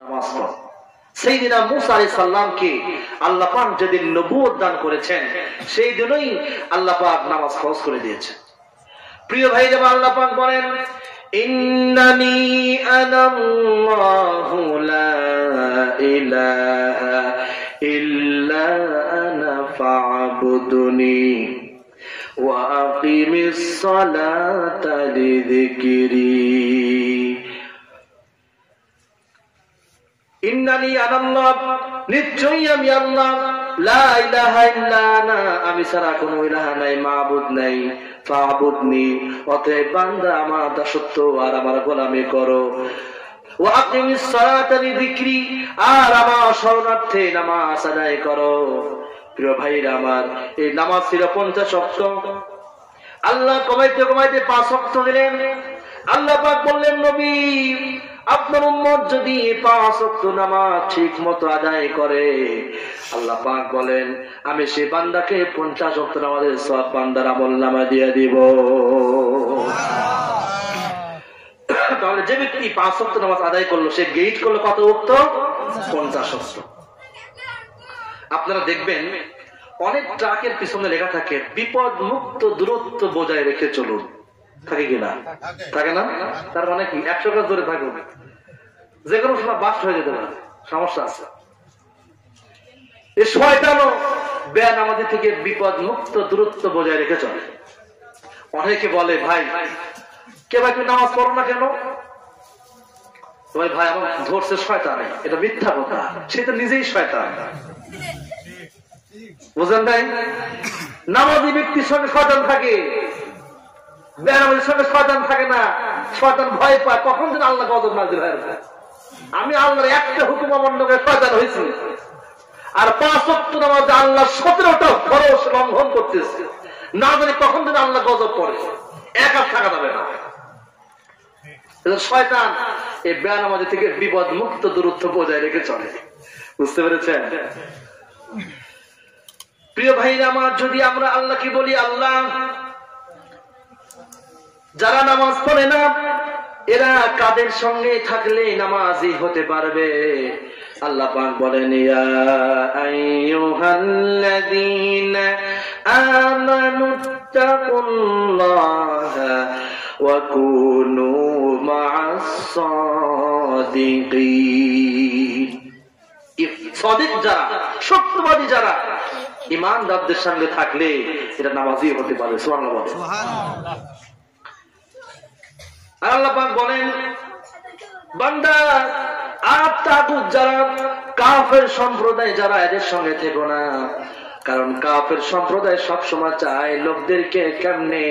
নামাজ পড়। সাইয়েদনা মূসা আলাইহিস সালামকে আল্লাহ পাক যেদিন নবুয়ত দান করেছেন সেই দিনই আল্লাহ পাক নামাজ ফরজ করে দিয়েছেন। প্রিয় ভাই, যেমন আল্লাহ পাক বলেন, ইন্নানি আনাল্লাহু লা ইলাহা ইল্লা আনা ফা'বুদনি ওয়া আকিমিস সালাতা লিযিকরি। ইন্নানি আনাল্লাহ, নিশ্চয়ই আমি আল্লাহ, লা ইলাহা ইল্লা আনা, আমি ছাড়া কোনো ইলাহা নাই, মাবুদ নাই, ফা'বুদনি, অতএব বান্দা আমার দাসত্ব আর আমার গোলামি করো, ওয়া আকিমিস সালাতা লিযিকরি, আর আমার শরণার্থে নামাজ আদায় করো। প্রিয় ভাইরা আমার, এই নামাজ ছিল 50 ওয়াক্ত, আল্লাহ কমাইতে কমাইতে 5 ওয়াক্ত দিলেন। আল্লাহ পাক বললেন, নবী আপনার উম্মত যদি 5 ওয়াক্ত নামাজ ঠিক মতো আদায় করে, আল্লাহ পাক বলেন আমি সেই বান্দাকে 50 ওয়াক্ত নামাজের সওয়াব বান্দার আমলনামায় দিয়ে দিব। তাহলে যে ব্যক্তি 5 ওয়াক্ত নামাজ আদায় করলো সে গেইট করলো কত ওয়াক্ত? 50 ওয়াক্ত। আপনারা দেখবেন অনেক ট্রাকের পিছনে লেখা থাকে বিপদ মুক্ত দূরত্ব বজায় রেখে চলুন, থাকে কিনা? থাকে না? তার মানে কি 100 গজ দূরে থাকুন, যে কোনো সময় বাস্ট হয়ে যেতে পারে, সমস্যা আছে। এই শয়তানও বেনামাজি থেকে বিপদ মুক্ত দূরত্ব বজায় রেখে চলে। অনেকে বলে, ভাই কে ভাই তুমি নামাজ পড়ো না কেন? ভাই আমার ধরছে শয়তান। এটা মিথ্যা কথা, সে তো নিজেই শয়তান, বুঝলেন নাই? নামাজি ব্যক্তির সঙ্গে শয়তান থাকে, বেনামাজির সঙ্গে শয়তান থাকে না। শয়তান ভয় পায় কখন যেন আল্লাহ গজব নাযিল হয়। আমি আল্লাহর একটা হুকুম অমান্য করে শয়তান হয়েছি, আর 5 ওয়াক্ত নামাজ আল্লাহ 17টা ফরজ লঙ্ঘন করতেছে, না জানি কখন যেন আল্লাহ গজব করে, একা থাকা যাবে না। শয়তান এই বেনামাজি থেকে বিপদ মুক্ত দূরত্ব বজায় রেখে চলে, বুঝতে পেরেছেন? প্রিয় ভাইরা আমার, যদি আমরা আল্লাহকে বলি আল্লাহ, যারা নামাজ পড়ে না এরা কাদের সঙ্গে থাকলে নামাজি হতে পারবে? আল্লাহ পাক বলেন, ইয়া আইয়ুহাল্লাযীনা আমানুত্তাকুল্লাহা ওয়া কুনু মা'আস সাদিকিন। সাদিক যারা, সত্যবাদী যারা, ঈমানদারদের সঙ্গে থাকলে এটা নামাজি হতে পারে। সুবহানাল্লাহ। আর আল্লাহ পাক বলেন, বান্দা আর তাগুত যারা, কাফের সম্প্রদায় যারা, এদের সঙ্গে থেকো না, কারণ কাফের সম্প্রদায় সবসময় চায় লোকদেরকে কেমনে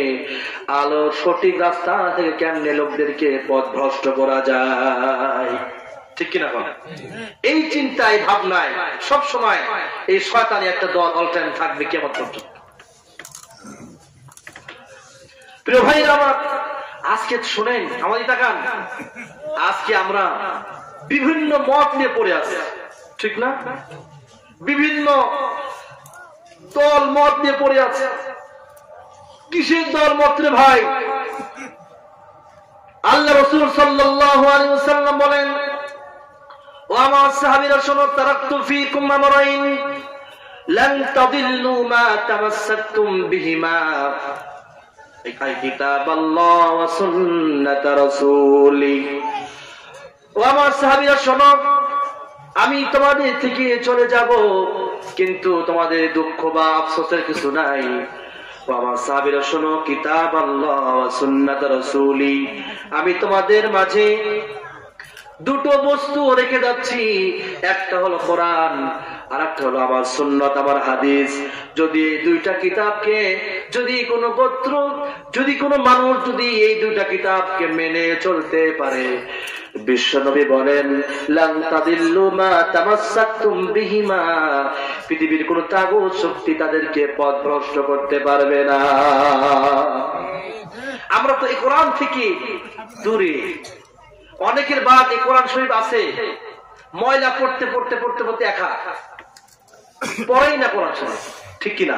আলো সঠিক রাস্তা থেকে কেমনে লোকদেরকে পথভ্রষ্ট করা যায়, ঠিক কিনা? এই চিন্তায় ভাবনায় সবসময় এই শয়তানি একটা দল অল টাইম থাকবে কিয়ামত পর্যন্ত। প্রিয় ভাইরা আমার, আজকে শুনেন, আমাদের তাকান, আজকে আমরা বিভিন্ন মত নিয়ে পড়ে আছি, ঠিক না? বিভিন্ন দল মত নিয়ে পড়ে আছে। কিসের দল মত রে ভাই? আল্লাহ রাসূল সাল্লাল্লাহু আলাইহি ওয়াসাল্লাম বলেন, ও আমার সাহাবীরা শোনো, তারাকতু ফীকুম আমরাইন লান তাদিল্লু মা তামাসসাকতুম বিহিমা, কিতাবাল্লাহ ওয়া সুন্নাত রাসূলি। ও আমার সাহাবীরা শোনো, আমি তোমাদের থেকে চলে যাব, কিন্তু তোমাদের দুঃখ বা আফসোসের কিছু নাই। ও আমার সাহাবীরা শোনো, কিতাবাল্লাহ ওয়া সুন্নাত রাসূলি, আমি তোমাদের মাঝে দুটো বস্তু রেখে যাচ্ছি, একটা হলো কোরআন আর একটা হলো আমার সুন্নাত, আমার হাদিস। যদি এই দুইটা কিতাবকে, যদি কোনো গোত্র, যদি কোনো মানুষ যদি এই দুইটা কিতাবকে মেনে চলতে পারে, বিশ্বনবী বলেন, লান তাদিল্লু মা তামাসসাকতুম বিহিমা, পৃথিবীর কোন তাগুত শক্তি তাদেরকে পথভ্রষ্ট করতে পারবে না। আমরা তো এই কোরআন থেকে দূরে। অনেকের বাদ এই কোরআন শরীফ আছে, ময়লা পড়তে পড়তে পড়তে পড়তে একা পড়েই না কোরআন শরীফ, ঠিক কিনা?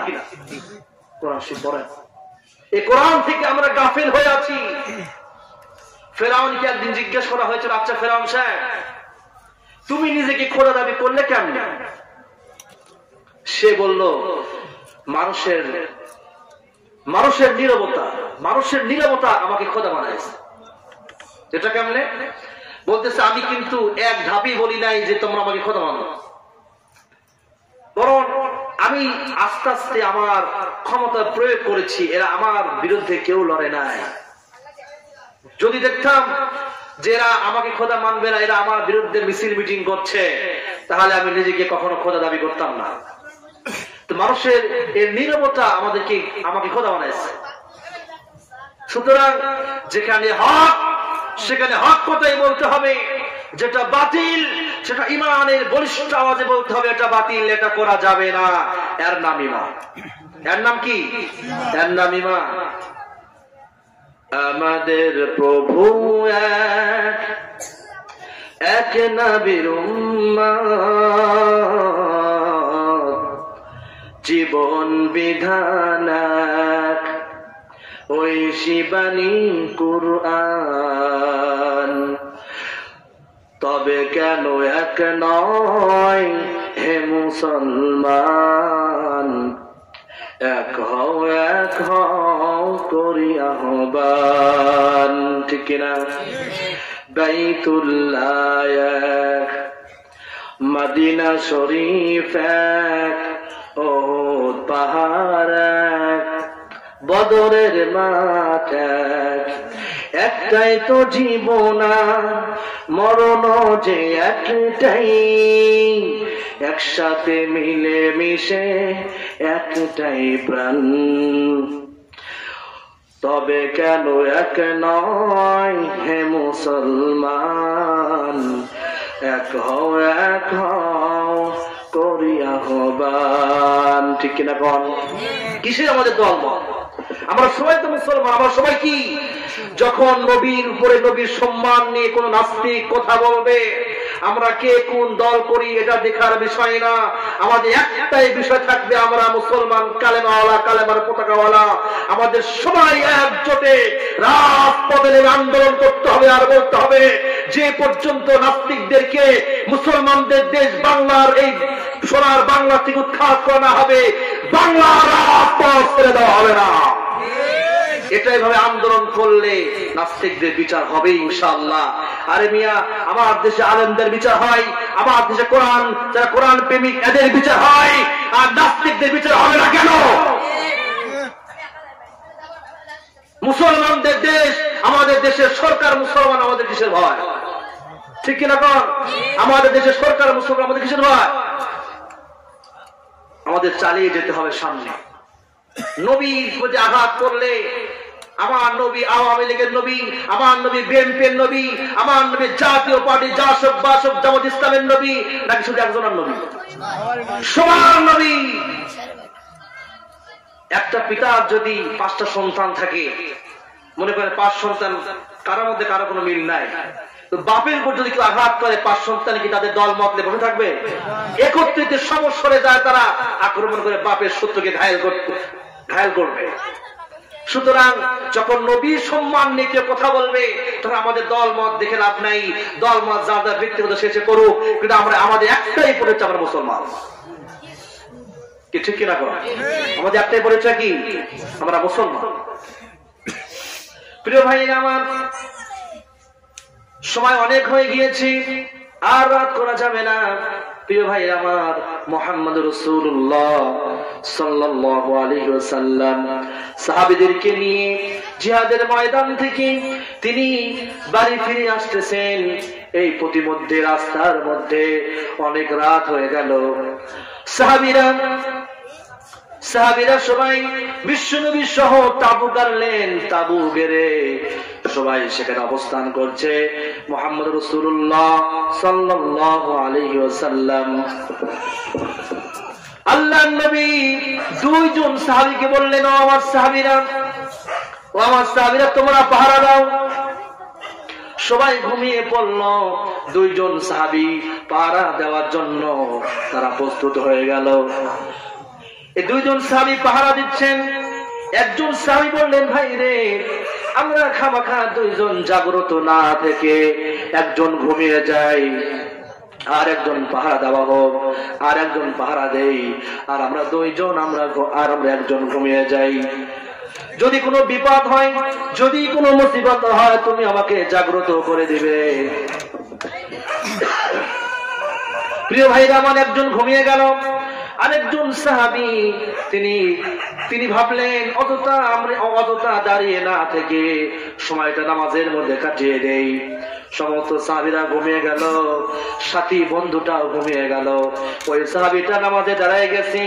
কোরআন শরীফ পড়ে। এই কোরআন থেকে আমরা গাফিল হয়ে আছি। ফেরাউনকে একদিন জিজ্ঞেস করা হয়েছিল, আচ্ছা ফেরাউন সাহেব, খোদা দাবি করলে কেমন? সে বলল, মানুষের নীরবতা আমাকে খোদা বানাইছে। এটা কেমনে? বলতেছে, আমি কিন্তু এক ধাপই বলি নাই যে তোমরা আমাকে খোদা মানো, বরং আমি আস্তে আস্তে আমার ক্ষমতা প্রয়োগ করেছি, এরা আমার বিরুদ্ধে কেউ লড়ে নাই। যদি দেখতাম যে এরা আমাকে খোদা মানবে না, এরা আমার বিরুদ্ধে মিছিল মিটিং করছে, তাহলে আমি নিজেকে কখনো খোদা দাবি করতাম না। তো মানুষের এই নীরবতা আমাকে খোদা বানাইছে। সুতরাং যেখানে হক সেখানে হক কথাই বলতে হবে, যেটা বাতিল সেটা ইমানের বলিষ্ঠ আওয়াজে বলতে হবে, এটা বাতিল, এটা করা যাবে না। এর নাম ঈমান। এর নাম কি? এর নাম ঈমান। আমাদের প্রভু এক নবীর উম্মত, জীবন বিধান ওই শিবানী কুরআন। তবে কেন এক নয় হে মুসলমান, এক হও করি আহ্বান। ঠিক কিনা? বাইতুল্লাহ এক, মদিনা শরীফ এক, ওহুদ পাহাড় এক, বদরের মাঠ এক। একটাই তো জীবন, মরণ যে একটাই, একসাথে মিলে মিশে একটাই প্রাণ। তবে কেন এক নয় হে মুসলমান, এক হও করি আহ্বান। ঠিক কিনা কোন? কিসের আমাদের দলমত? আমরা সবাই তো মুসলমান। আমরা সবাই কি, যখন নবীর উপরে নবীর সম্মান নিয়ে কোন নাস্তিক কথা বলবে, আমরা কে কোন দল করি এটা দেখার বিষয় না। আমাদের একটাই বিষয় থাকবে, আমরা মুসলমান, কালেমাওয়ালা, কালেমার পতাকাওয়ালা। আমাদের সবাই একজোটে রাজপথে নেমে আন্দোলন করতে হবে আর বলতে হবে, যে পর্যন্ত নাস্তিকদেরকে মুসলমানদের দেশ বাংলার এই সোনার বাংলা থেকে উৎখাত করা হবে, বাংলার রাজপথ ছেড়ে দেওয়া হবে না। এটাই ভাবে আন্দোলন করলে নাস্তিকদের বিচার হবে ইনশাআল্লাহ। আরে মিয়া, আমার দেশে আলেমদের বিচার হয়, আমার দেশে যারা কোরআন প্রেমিক এদের বিচার হয়, আর নাস্তিকদের বিচার হবে না কেন? মুসলমানদের দেশ, আমাদের দেশের সরকার মুসলমান, আমাদের কিসের ভয়? ঠিক কিনা কর? আমাদের দেশের সরকার মুসলমান, আমাদের কিসের ভয়? আমাদের চালিয়ে যেতে হবে সামনে। নবীর প্রতি আঘাত করলে, আমার নবী আওয়ামী লীগের নবী, আমার নবী বিএনপির নবী, আমার নবী জাতীয় পার্টি জাসক বাসক জামাত ইসলামের নবী, নাকি শুধু একজনের নবী? সবার নবী। একটা পিতার যদি 5টা সন্তান থাকে, মনে করেন 5 সন্তান, কারোর মধ্যে কারো কোনো মিল নাই, তো বাপের উপর যদি কেউ আঘাত করে, 5 সন্তান কি তাদের দল মতলে বসে থাকবে? একত্রিত সমস্যরে যায়, তারা আক্রমণ করে বাপের সত্যকে ঘায়েল করবে। সুতরাং যখন নবীর সম্মান নিয়ে কেউ কথা বলবে, তখন আমাদের দল মত দেখে লাভ নাই। দল মত যা যা ব্যক্তিগত শেষে করুক, কিন্তু আমাদের একটাই পরিচয়, আমরা মুসলমান। কি ঠিক কিনা? আমাদের একটাই পরিচয় কি? আমরা মুসলমান। প্রিয় ভাই আমার, সময় অনেক হয়ে গিয়েছে, আর রাত করা যাবে না। প্রিয় ভাই আমার, মুহাম্মদ রাসূলুল্লাহ সাল্লাল্লাহু আলাইহি ওয়াসাল্লাম সাহাবীদেরকে নিয়ে জিহাদের ময়দান থেকে তিনি বাড়ি ফিরে আসতেছেন। এই প্রতিমধ্যে রাস্তার মধ্যে অনেক রাত হয়ে গেল। সাহাবীরা সবাই বিশ্বনবী সহ তাবু গাড়লেন। তাবু গেড়ে সবাই সেখানে অবস্থান করছে। মুহাম্মদ রাসূলুল্লাহ সাল্লাল্লাহু আলাইহি ওয়াসাল্লাম, আল্লাহর নবী 2 জন সাহাবীকে বললেন, ও আমার সাহাবীরা, তোমরা পাহারা দাও। সবাই ঘুমিয়ে পড়ল। 2 জন সাহাবী পাহারা দেওয়ার জন্য তারা প্রস্তুত হয়ে গেল। এই 2 জন সাহাবী পাহারা দিচ্ছেন। একজন সাহাবী বললেন, ভাই রে, আমরা খামাখা 2 জন জাগ্রত না থেকে একজন ঘুমিয়ে যাই, আর একজন পাহারা দেওয়া হোক, আর একজন পাহারা দেই, আর আমরা দুইজন আমরা একজন ঘুমিয়ে যাই। যদি কোনো বিপদ হয়, যদি কোনো মুসিবত হয়, তুমি আমাকে জাগ্রত করে দিবে। প্রিয় ভাইরা আমার, একজন ঘুমিয়ে গেল, আরেকজন সাহাবী তিনি ভাবলেন অযথা দাঁড়িয়ে না থেকে সময়টা নামাজের মধ্যে কাটিয়ে দেই। সমস্ত সাহাবীরা ঘুমিয়ে গেল, সাথী বন্ধুটাও ঘুমিয়ে গেল। ওই সাহাবীটা নামাজে দাঁড়ায় গেছে।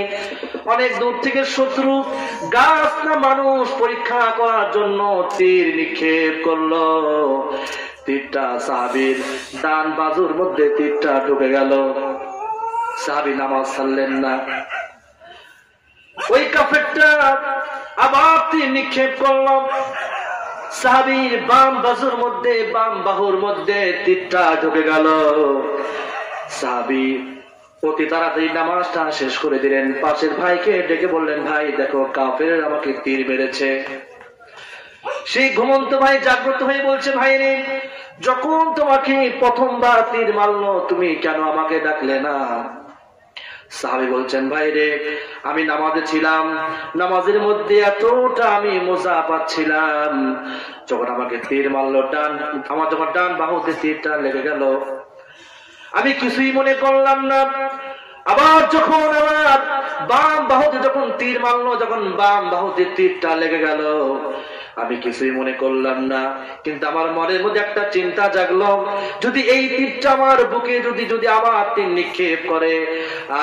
অনেক দূর থেকে শত্রু গাছ না মানুষ পরীক্ষা করার জন্য তীর নিক্ষেপ করলো। তীরটা সাহাবীর ডান বাজুর মধ্যে তীরটা ঢুকে গেল। সাহাবী নামাজ ছাড়লেন না। ওই কাফেরটা আবার তীর নিক্ষেপ করল। সাহাবীর বাম বাজুর মধ্যে, বাম বাহুর মধ্যে তীরটা ঢুকে গেল। সাহাবী অতি তাড়াতাড়ি নামাজটা শেষ করে দিলেন। পাশের ভাইকে ডেকে বললেন, ভাই দেখো, কাফের আমাকে তীর মেরেছে। সেই ঘুমন্ত ভাই জাগ্রত হয়ে বলছে, ভাই রে, যখন তোমাকে প্রথমবার তীর মারলো তুমি কেন আমাকে ডাকলে না? সাহাবী বলছেন, ভাই রে, আমি নামাজে ছিলাম, নামাজের মধ্যে এতটা আমি মজা পাচ্ছিলাম, যখন আমাকে তীর মারলো, আমার যখন ডান বাহুতে তীরটা লেগে গেল, আমি কিছুই মনে করলাম না। আবার যখন আমার বাম বাহুতে যখন তীর মারলো, যখন বাম বাহুতে তীরটা লেগে গেল, আমি কিছুই মনে করলাম না। কিন্তু আমার মনের মধ্যে একটা চিন্তা জাগলো, যদি এই তীরটা আমার বুকে যদি আমার তীর নিক্ষেপ করে,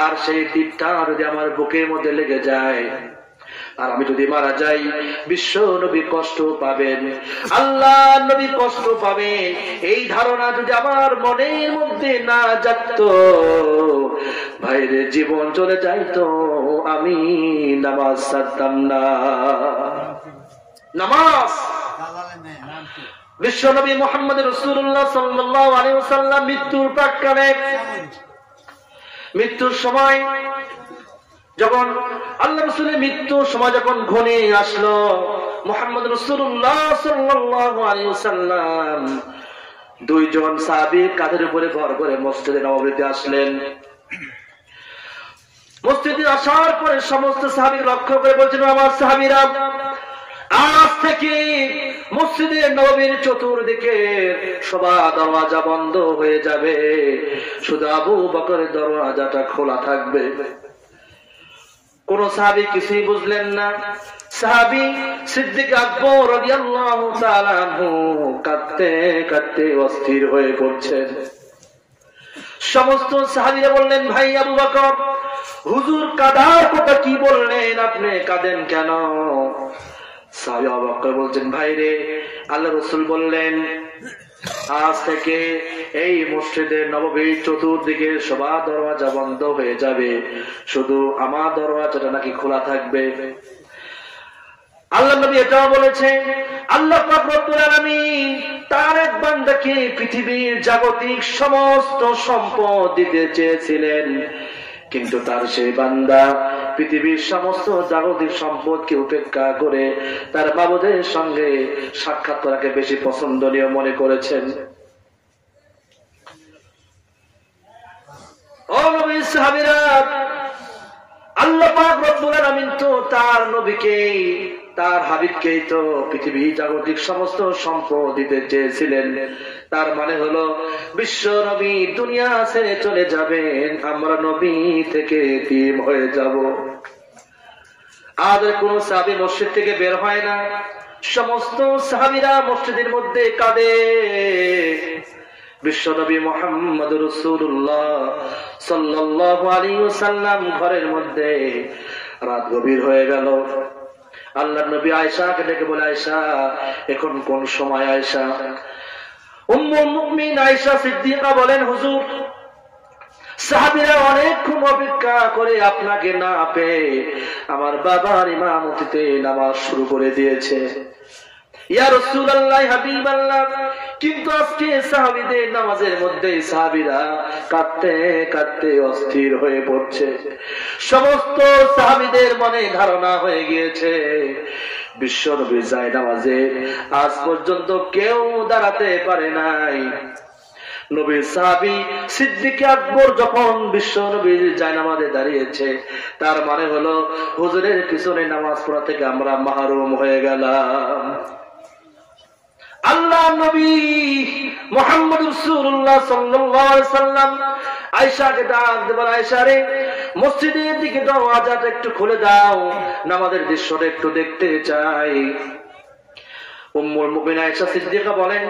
আর সেই তীরটা যদি আমার বুকের মধ্যে লেগে যায়, আর আমি যদি মারা যাই, বিশ্ব নবী কষ্ট পাবেন, আল্লাহ নবী কষ্ট পাবেন। এই ধারণা যদি আমার মনের মধ্যে না জাগতো, ভাইরে, জীবন চলে যাইতো, আমি নামাজ ছাড়তাম না। নামাজ বিশ্ব নবী মুহাম্মদ রাসূলুল্লাহ সাল্লাল্লাহু আলাইহি ওয়াসাল্লাম মৃত্যুর প্রাক্কালে, মৃত্যুর সময় যখন আল্লাহ রাসূলের মৃত্যুর সময় যখন ঘনিয়ে আসলো, মুহাম্মদ রাসূলুল্লাহ সাল্লাল্লাহু আলাইহি ওয়াসাল্লাম দুইজন সাহাবী কাঁধের উপরে ভর করে মসজিদে নববীতে আসলেন। মসজিদে আসার পরে সমস্ত সাহাবী লক্ষ্য করে বলছেন, আমার সাহাবীরা, আজ থেকে মসজিদে নববীর চতুর্দিকে সবা দরওয়াজা বন্ধ হয়ে যাবে, শুধু আবু বকরের দরওয়াজাটা খোলা থাকবে। কোন সাহাবী কিছুই বুঝলেন না। সাহাবী সিদ্দিক আকবর রাদিয়াল্লাহু তাআলা আনহু কাঁদতে কাঁদতে অস্থির হয়ে পড়ছেন। সমস্ত সাহাবীরা বললেন, ভাই আবু বকর, হুজুর কাঁদার কথা কি বললেন, আপনি কাঁদেন কেন? সাহাবী আবু বকর বলছেন, ভাই রে, আল্লাহ রাসূল বললেন, আজ থেকে এই মসজিদে নববীর চতুর্দিকে সবা দরওয়াজা বন্ধ হয়ে যাবে, শুধু আমার দরওয়াজাটা নাকি খোলা থাকবে। আল্লাহ নবী এটাও বলেছেন, আল্লাহ পাক রব্বুল আলামিন তার এক বান্দাকে পৃথিবীর জাগতিক সমস্ত সম্পদ দিতে চেয়েছিলেন, কিন্তু তার সেই বান্দা পৃথিবীর সমস্ত জাগতিক সম্পদকে উপেক্ষা করে তার মাবুদের সঙ্গে সাক্ষাৎ করাকে বেশি পছন্দনীয় মনে করেছেন। ও নবীর সাহাবীরা, আল্লাহ পাক রব্বুল আলামিন তো তার নবীকেই, তার হাবিবকেই তো পৃথিবী জাগতিক সমস্ত সম্পদ দিতে চেয়েছিলেন। তার মানে হলো বিশ্ব নবী দুনিয়া ছেড়ে চলে যাবেন, আমরা নবী থেকে এতিম হয়ে যাব। আজ কোন সাহাবী মসজিদ থেকে বের হয় না, সমস্ত সাহাবীরা মসজিদের মধ্যে কাঁদে। বিশ্ব নবী মুহাম্মদ রাসূলুল্লাহ সাল্লাল্লাহু আলাইহি ওয়াসাল্লাম ঘরের মধ্যে, রাত গভীর হয়ে গেল। আল্লাহর নবী আয়েশাকে ডেকে বলে, আয়েশা, এখন কোন সময়? আয়েশা উম্মুল মুমিনিন আয়েশা সিদ্দিকা বলেন, হুজুর, সাহাবীরা অনেকক্ষণ অপেক্ষা করে আপনাকে না পেয়ে আমার বাবার ইমামতিতে নামাজ শুরু করে দিয়েছে। ইয়া রাসূলুল্লাহ, হাবিবাল্লাহ, কিন্তু আজকে সাহাবীদের নামাজের মধ্যে সাহাবীরা কাঁদতে কাঁদতে অস্থির হয়ে পড়ছে। সমস্ত সাহাবীদের মনে ধারণা হয়ে গিয়েছে, বিশ্বনবী যায় নামাজে আজ পর্যন্ত কেউ দাঁড়াতে পারে নাই। নবীর সাহাবী সিদ্দিক আকবর যখন বিশ্ব নবীর জায়নামাজে দাঁড়িয়েছে, তার মানে হলো হুজুরের পিছনে নামাজ পড়া থেকে আমরা মাহরুম হয়ে গেলাম। আল্লাহ নবী মুহাম্মদ রাসূলুল্লাহ সাল্লাল্লাহু আলাইহি সাল্লাম আয়েশাকে ডাক দেবেন, আয়েশা রে, মসজিদের দিকে দরজাটা একটু খুলে দাও, নামাজের দৃশ্যটা একটু দেখতে চাই। উম্মুল মুমিনিন আয়েশা সিদ্দিকা বলেন,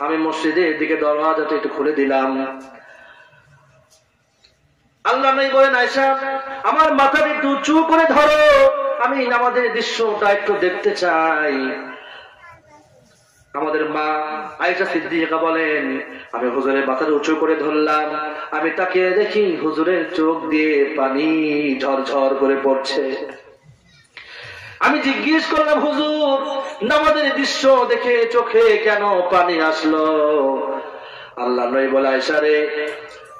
আমি মসজিদের দিকে দরজাটা একটু খুলে দিলাম। আল্লাহ নবী বলেন, আয়েশা আমার মাথাটা একটু উঁচু করে ধরো, আমি নামাজের দৃশ্যটা একটু দেখতে চাই। আমাদের মা আয়েশা সিদ্দিকা বলেন, আমি হুজুরের মাথাটা উঁচু করে ধরলাম, আমি তাকে দেখি হুজুরের চোখ দিয়ে পানি ঝরঝর করে পড়ছে। আমি জিজ্ঞেস করলাম, হুজুর নামাজের দৃশ্য দেখে চোখে কেন পানি আসলো? আল্লাহ নবী বলে, আয়েশা রে,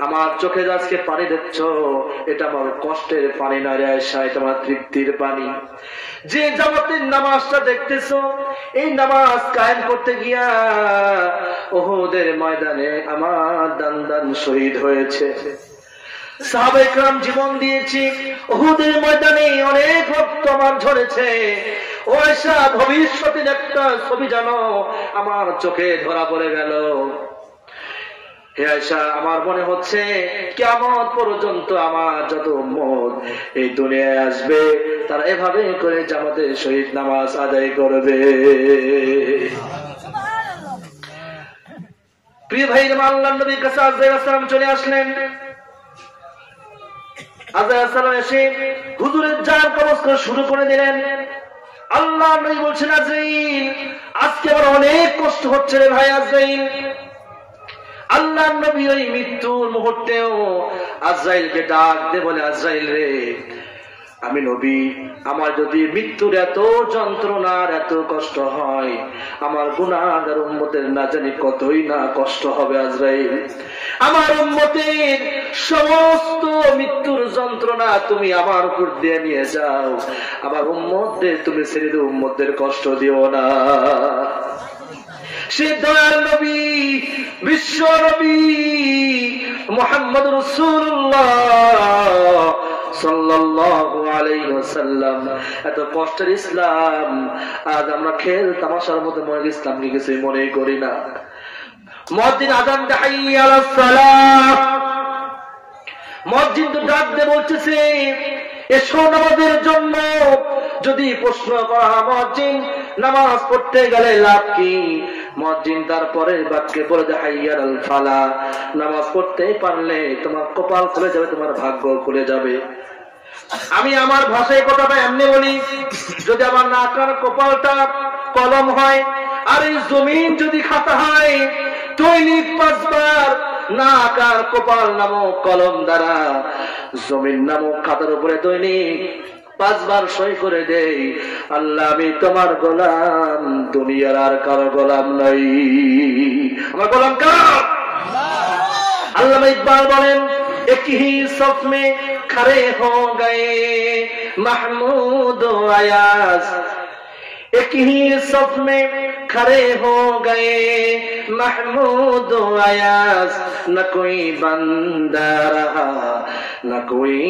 আমার চোখে আজকে পানি দেখছ, এটা আমার কষ্টের পানি নয় রে আয়েশা, এটা আমার তৃপ্তির পানি। যে জামাতের নামাজটা দেখতেছো, এই নামাজ কায়েম করতে গিয়া উহুদের ময়দানে আমার দান শহীদ হয়েছে, সাহাবায়ে কেরাম জীবন দিয়েছি, উহুদের ময়দানে অনেক রক্ত আমার ঝরেছে। ও আয়েশা, ভবিষ্যতের একটা ছবি জানো আমার চোখে ধরা পড়ে গেল। হে আয়েশা, আমার মনে হচ্ছে কিয়ামত পর্যন্ত আমার যত উম্মত এই দুনিয়ায় আসবে, তারা এভাবে করে জামাতের শহীদ নামাজ আদায় করবে। প্রিয় ভাই, আল্লাহর নবীর কাছে আজরাইল সালাম চলে আসলেন। আজরাইল সালাম এসে হুজুরের জান কবজ করা শুরু করে দিলেন। আল্লাহ নবী বলছেন, আজরাইল আজকে আমার অনেক কষ্ট হচ্ছে রে ভাই আজরাইল। আল্লাহ নবী ওই মৃত্যুর মুহূর্তেও আজরাইলকে ডাক দিয়ে বলে, আজরাইল রে, আমি নবী, আমার যদি মৃত্যুর এত যন্ত্রণার এত কষ্ট হয়, আমার গুনাহগার উম্মতের না জানি কতই না কষ্ট হবে আজরাইল। আমার উম্মতের সমস্ত মৃত্যুর যন্ত্রণা তুমি আমার উপর দিয়ে নিয়ে যাও, আমার উম্মতদের তুমি ছেড়ে দিও, উম্মতদের কষ্ট দিও না। সে দয়াল নবী, বিশ্ব নবী মুহাম্মদ রাসূলুল্লাহ সাল্লাল্লাহু আলাইহি ওয়াসাল্লাম এত কষ্টের ইসলাম আজ আমরা খেল তামাশার মধ্যে মনে ইসলামকে কিছুই মনে করি না। মুয়াজ্জিন আযান দেয়, হাইয়া আলাস সালাহ, মুয়াজ্জিন তো ডাক দিয়ে বলতেছে, এসো নামাজের জন্য। যদি প্রশ্ন করা হয় মুয়াজ্জিন নামাজ পড়তে গেলে লাভ কি, মুয়াজ্জিন তারপরে বাক্যে বলে দেয়, হাইয়া আল ফালাহ, নামাজ পড়তে পারলে তোমার কপাল খুলে যাবে, তোমার ভাগ্য খুলে যাবে। আমি আমার ভাষায় কথাটা এমনি বলি, যদি আমার নাকার কপালটা কলম হয় আর এই জমিন যদি খাতা হয়, দৈনিক 5 বার নাকার কপাল নামক কলম দ্বারা জমিন নামক খাতার উপরে দৈনিক 5 বার সই করে দেই, আল্লাহ আমি তোমার গোলাম, দুনিয়ার আর কারো গোলাম নাই। আমার গোলাম কার? আল্লামা ইকবাল বলেন, एक ही सफ में खड़े हो गए महमूद अयाज, एक ही सफ में खड़े हो गए महमूद अयाज, न कोई बंदा रहा न कोई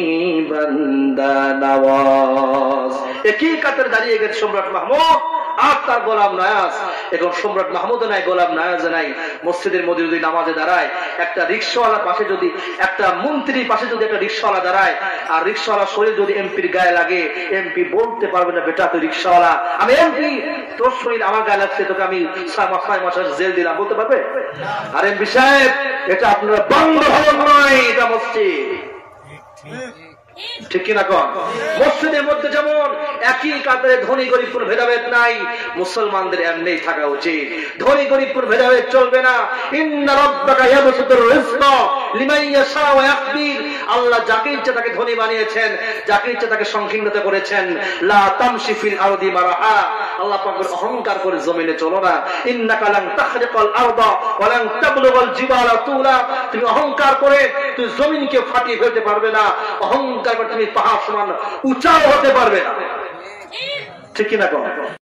बंदा नवाज। एक ही कतर दाঁড়িয়ে গেছে সম্রাট মাহমুদ আর তার গোলাম নায়াজ। এখন সম্রাট মাহমুদ নাই, গোলাম নায়াজ নাই। মসজিদের মধ্যে যদি নামাজে দাঁড়ায়, একটা রিকশাওয়ালা পাশে যদি, একটা মন্ত্রীর পাশে যদি একটা রিকশাওয়ালা দাঁড়ায়, আর রিকশাওয়ালা শরীর যদি এমপির গায়ে লাগে, এমপি বলতে পারবে না, বেটা তুই রিকশাওয়ালা, আমি এমপি, তোর শরীর আমার গায়ে লাগছে, তোকে আমি 6 মাস জেল দিলাম, বলতে পারবে? আর এমপি সাহেব, এটা আপনার বন্ধ ভবন নয়, এটা মসজিদ। ঠিক কিনা কন? মসজিদের মধ্যে যেমন একই কাতারে ধনী গরিব কোন ভেদাভেদ নাই, মুসলমানদের এমনি থাকা উচিত। ধনী গরিব কোন ভেদাভেদ চলবে না। ইন্না রাব্বাকা ইয়াবসুতুর রিজকা লিমান ইয়াশা ওয়া ইয়াকদির, আল্লাহ যাকে ইচ্ছা তাকে ধনী বানিয়েছেন, যাকে ইচ্ছা তাকে সংকীর্ণতা করেছেন। লা তামশি ফিল আরদি মারাহা, আল্লাহ পাক অহংকার করে জমিনে চলো না। ইন্নাকা লান তাখরিকাল আরদা ওয়া লান তাবলুগাল জিবালা তুলা, তুমি অহংকার করে তুই জমিনকে ফাটিয়ে ফেলতে পারবে না, অহংকার করে তুমি পাহাড় সমান উঁচাও হতে পারবে না। ঠিক কিনা কম?